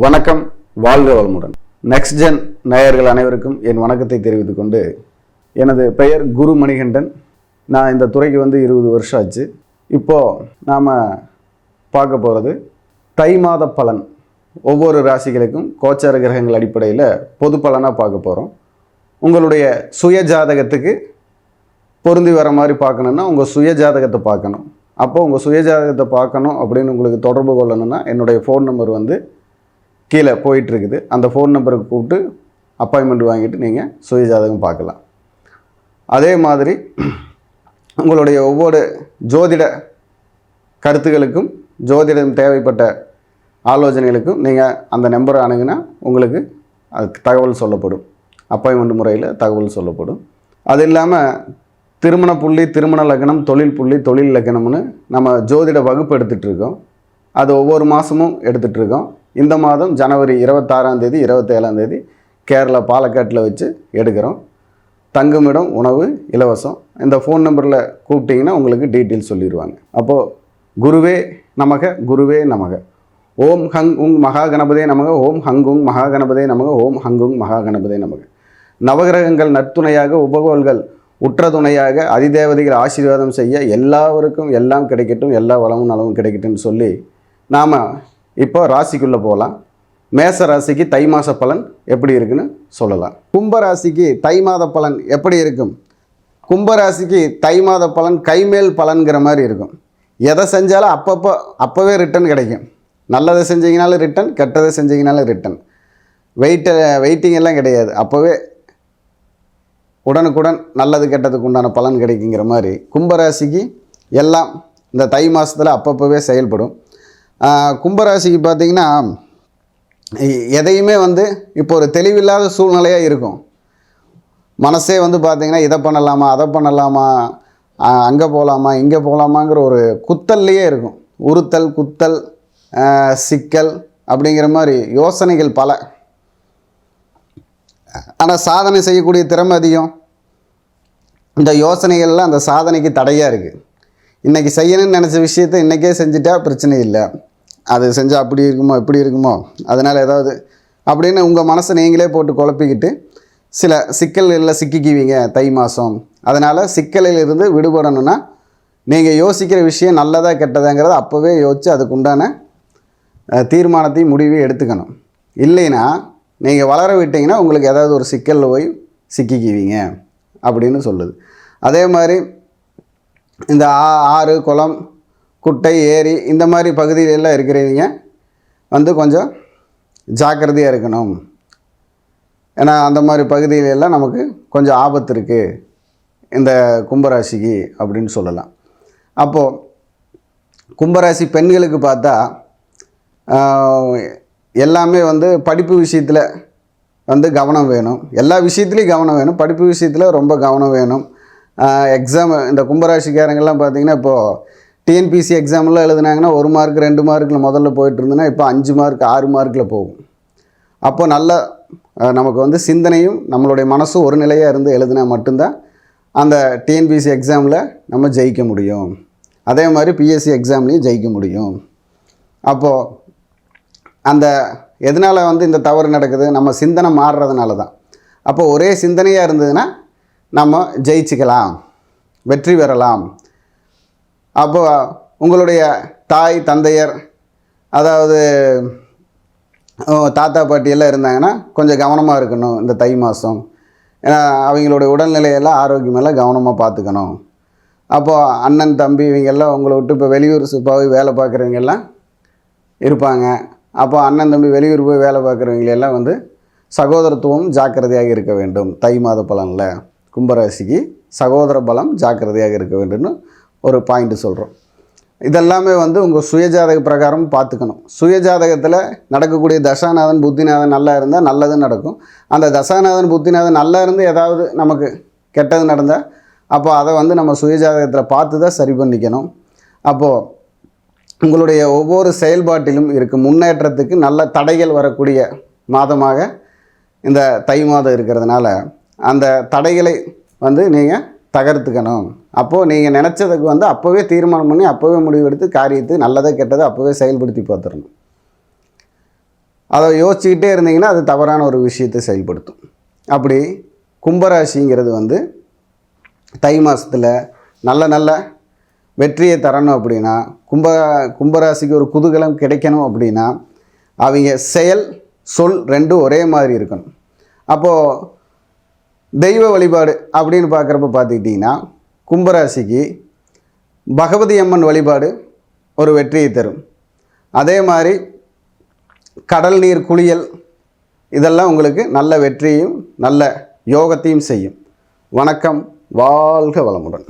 வணக்கம், வாழ்க வளமுடன். நெக்ஸ்ட் ஜென் நேயர்கள் அனைவருக்கும் என் வணக்கத்தை தெரிவித்துக் கொண்டு, எனது பெயர் குரு மணிகண்டன். நான் இந்த துறைக்கு 20 வருஷம் ஆச்சு. இப்போது நாம் பார்க்க போகிறது தை மாத பலன். ஒவ்வொரு ராசிகளுக்கும் கோச்சார கிரகங்கள் அடிப்படையில் பொது பலனாக பார்க்க போகிறோம். உங்களுடைய சுய ஜாதகத்துக்கு பொருந்தி வர மாதிரி பார்க்கணுன்னா உங்கள் சுய ஜாதகத்தை பார்க்கணும். அப்போது உங்கள் சுய ஜாதகத்தை பார்க்கணும் அப்படின்னு உங்களுக்கு தொடர்பு கொள்ளணுன்னா என்னுடைய ஃபோன் நம்பர் கீழே போயிட்டுருக்குது. அந்த ஃபோன் நம்பருக்கு கூப்பிட்டு அப்பாயின்மெண்ட் வாங்கிட்டு நீங்கள் சுய ஜாதகம் பார்க்கலாம். அதே மாதிரி உங்களுடைய ஒவ்வொரு ஜோதிட கருத்துக்களுக்கும் ஜோதிடம் தேவைப்பட்ட ஆலோசனைகளுக்கும் நீங்கள் அந்த நம்பரை அணுகுனா உங்களுக்கு அதுக்கு தகவல் சொல்லப்படும். அப்பாயின்மெண்ட் முறையில் தகவல் சொல்லப்படும். அது இல்லாமல் திருமண புள்ளி, திருமண லக்னம், தொழில் புள்ளி, தொழில் லக்னம்னு நம்ம ஜோதிட வகுப்பு எடுத்துகிட்ருக்கோம். அது ஒவ்வொரு மாதமும் எடுத்துகிட்ருக்கோம். இந்த மாதம் ஜனவரி 26ஆம் தேதி 27ஆம் தேதி கேரளா பாலக்காட்டில் வச்சு எடுக்கிறோம். தங்குமிடம், உணவு இலவசம். இந்த ஃபோன் நம்பரில் கூப்பிட்டிங்கன்னா உங்களுக்கு டீட்டெயில்ஸ் சொல்லிடுவாங்க. அப்போது குருவே நமக, குருவே நமக. ஓம் ஹங் உங் மகா கணபதே நமக, ஓம் ஹங் உங் மகா கணபதே நமக, ஓம் ஹங் உங் மகா கணபதே நமக. நவகிரகங்கள் நற்துணையாக, உபகோள்கள் உற்ற துணையாக, அதிதேவதைகள் ஆசீர்வாதம் செய்ய எல்லாருக்கும் எல்லாம் கிடைக்கட்டும், எல்லா வளமும் நலமும் கிடைக்கட்டும்னு சொல்லி நாம் இப்போ ராசிக்குள்ளே போகலாம். மேச ராசிக்கு தை மாத பலன் எப்படி இருக்குன்னு சொல்லலாம். கும்பராசிக்கு தை மாத பலன் எப்படி இருக்கும்? கும்பராசிக்கு தை மாத பலன் கைமேல் பலன்கிற மாதிரி இருக்கும். எதை செஞ்சாலும் அப்போவே ரிட்டன் கிடைக்கும். நல்லதை செஞ்சீங்கனாலும் ரிட்டன், கெட்டதை செஞ்சீங்கனாலும் ரிட்டன். வெயிட்டிங் எல்லாம் கிடையாது. அப்போவே உடனுக்குடன் நல்லது கெட்டதுக்கு உண்டான பலன் கிடைக்குங்கிற மாதிரி கும்பராசிக்கு எல்லாம் இந்த தை மாதத்தில் அப்பப்போவே செயல்படும். கும்பராசிக்கு பார்த்திங்கன்னா எதையுமே இப்போ ஒரு தெளிவில்லாத சூழ்நிலையாக இருக்கும். மனசே பார்த்திங்கன்னா இதை பண்ணலாமா, அதை பண்ணலாமா, அங்கே போகலாமா, இங்கே போகலாமாங்கிற ஒரு குத்தல்லையே இருக்கும். உறுத்தல், குத்தல், சிக்கல் அப்படிங்கிற மாதிரி யோசனைகள் பல. ஆனால் சாதனை செய்யக்கூடிய திறமை அதிகம். இந்த யோசனைகள்லாம் அந்த சாதனைக்கு தடையாக இருக்குது. இன்றைக்கி செய்யணும்னு நினச்ச விஷயத்தை இன்றைக்கே செஞ்சுட்டா பிரச்சனை இல்லை. அது செஞ்சால் அப்படி இருக்குமோ இப்படி இருக்குமோ, அதனால் ஏதாவது அப்படின்னு உங்கள் மனசை நீங்களே போட்டு குழப்பிக்கிட்டு சில சிக்கல்களில் சிக்கிக்குவீங்க தை மாதம். அதனால் சிக்கலிலிருந்து விடுபடணுன்னா நீங்கள் யோசிக்கிற விஷயம் நல்லதா கெட்டதாங்கிறத அப்போவே யோசித்து அதுக்குண்டான தீர்மானத்தையும் முடிவையும் எடுத்துக்கணும். இல்லைன்னா நீங்கள் வளர விட்டிங்கன்னா உங்களுக்கு ஏதாவது ஒரு சிக்கலில் போய் சிக்கிக்குவீங்க அப்படின்னு சொல்லுது. அதே மாதிரி இந்த ஆறு, குளம், குட்டை, ஏரி இந்த மாதிரி பகுதியிலெல்லாம் இருக்கிறவங்க கொஞ்சம் ஜாக்கிரதையாக இருக்கணும். ஏன்னா அந்த மாதிரி பகுதியிலெல்லாம் நமக்கு கொஞ்சம் ஆபத்து இருக்குது இந்த கும்பராசிக்கு அப்படின்னு சொல்லலாம். அப்போது கும்பராசி பெண்களுக்கு பார்த்தா எல்லாமே படிப்பு விஷயத்தில் கவனம் வேணும். எல்லா விஷயத்துலேயும் கவனம் வேணும். படிப்பு விஷயத்தில் ரொம்ப கவனம் வேணும். எக்ஸாம் இந்த கும்பராசிக்காரங்கள்லாம் பார்த்திங்கன்னா இப்போது டிஎன்பிசி எக்ஸாம்லாம் எழுதுனாங்கன்னா 1 மார்க் 2 மார்க்கில் முதல்ல போயிட்டு இருந்ததுன்னா இப்போ 5 மார்க் 6 மார்க்கில் போகும். அப்போ நல்ல நமக்கு சிந்தனையும் நம்மளுடைய மனசும் ஒரு நிலையாக இருந்து எழுதினா மட்டும்தான் அந்த டிஎன்பிசி எக்ஸாமில் நம்ம ஜெயிக்க முடியும். அதே மாதிரி பிஎஸ்சி எக்ஸாம்லேயும் ஜெயிக்க முடியும். அப்போது அந்த எதனால் இந்த தவறு நடக்குது? நம்ம சிந்தனை மாறுறதுனால தான். அப்போது ஒரே சிந்தனையாக இருந்ததுன்னா நம்ம ஜெயிச்சுக்கலாம், வெற்றி பெறலாம். அப்போ உங்களுடைய தாய் தந்தையர், அதாவது தாத்தா பாட்டியெல்லாம் இருந்தாங்கன்னா கொஞ்சம் கவனமாக இருக்கணும் இந்த தை மாதம். ஏன்னா அவங்களுடைய உடல்நிலையெல்லாம் ஆரோக்கியமெல்லாம் கவனமாக பார்த்துக்கணும். அப்போது அண்ணன் தம்பி இவங்கெல்லாம் உங்களை விட்டு இப்போ வெளியூர் போய் வேலை பார்க்குறவங்கெல்லாம் இருப்பாங்க. அப்போ அண்ணன் தம்பி வெளியூர் போய் வேலை பார்க்குறவங்களெல்லாம் சகோதரத்துவம் ஜாக்கிரதையாக இருக்க வேண்டும். தை மாத பலனில் கும்பராசிக்கு சகோதர பலம் ஜாக்கிரதையாக இருக்க வேண்டும்னு ஒரு பாயிண்ட்டு சொல்கிறோம். இதெல்லாமே உங்கள் சுயஜாதக பிரகாரம் பார்த்துக்கணும். சுயஜாதகத்தில் நடக்கக்கூடிய தசாநாதன் புத்திநாதன் நல்லா இருந்தால் நல்லது நடக்கும். அந்த தசாநாதன் புத்திநாதன் நல்லா இருந்து ஏதாவது நமக்கு கெட்டது நடந்தால் அப்போ அதை நம்ம சுயஜாதகத்தில் பார்த்து தான் சரி பண்ணிக்கணும். அப்போது உங்களுடைய ஒவ்வொரு செயல்பாட்டிலும் இருக்குது முன்னேற்றத்துக்கு நல்ல தடைகள் வரக்கூடிய மாதமாக இந்த தை மாதம் இருக்கிறதுனால அந்த தடைகளை நீங்கள் தகர்த்துக்கணும். அப்போது நீங்கள் நினச்சதுக்கு அப்போவே தீர்மானம் பண்ணி அப்போவே முடிவெடுத்து காரியத்தை நல்லதை கெட்டதை அப்போவே செயல்படுத்தி பார்த்துடணும். அதை யோசிச்சுக்கிட்டே இருந்தீங்கன்னா அது தவறான ஒரு விஷயத்தை செயல்படுத்தும். அப்படி கும்பராசிங்கிறது வந்து தை மாதத்தில் நல்ல நல்ல வெற்றியை தரணும் அப்படின்னா, கும்பராசிக்கு ஒரு குதூகலம் கிடைக்கணும் அப்படின்னா, அவங்க செயல் சொல் ரெண்டும் ஒரே மாதிரி இருக்கணும். அப்போது தெய்வ வழிபாடு அப்படின்னு பார்க்குறப்ப பார்த்துக்கிட்டிங்கன்னா, கும்பராசிக்கு பகவதி அம்மன் வழிபாடு ஒரு வெற்றியை தரும். அதே மாதிரி கடல் நீர் குளியல் இதெல்லாம் உங்களுக்கு நல்ல வெற்றியையும் நல்ல யோகத்தையும் செய்யும். வணக்கம். வாழ்க வளமுடன்.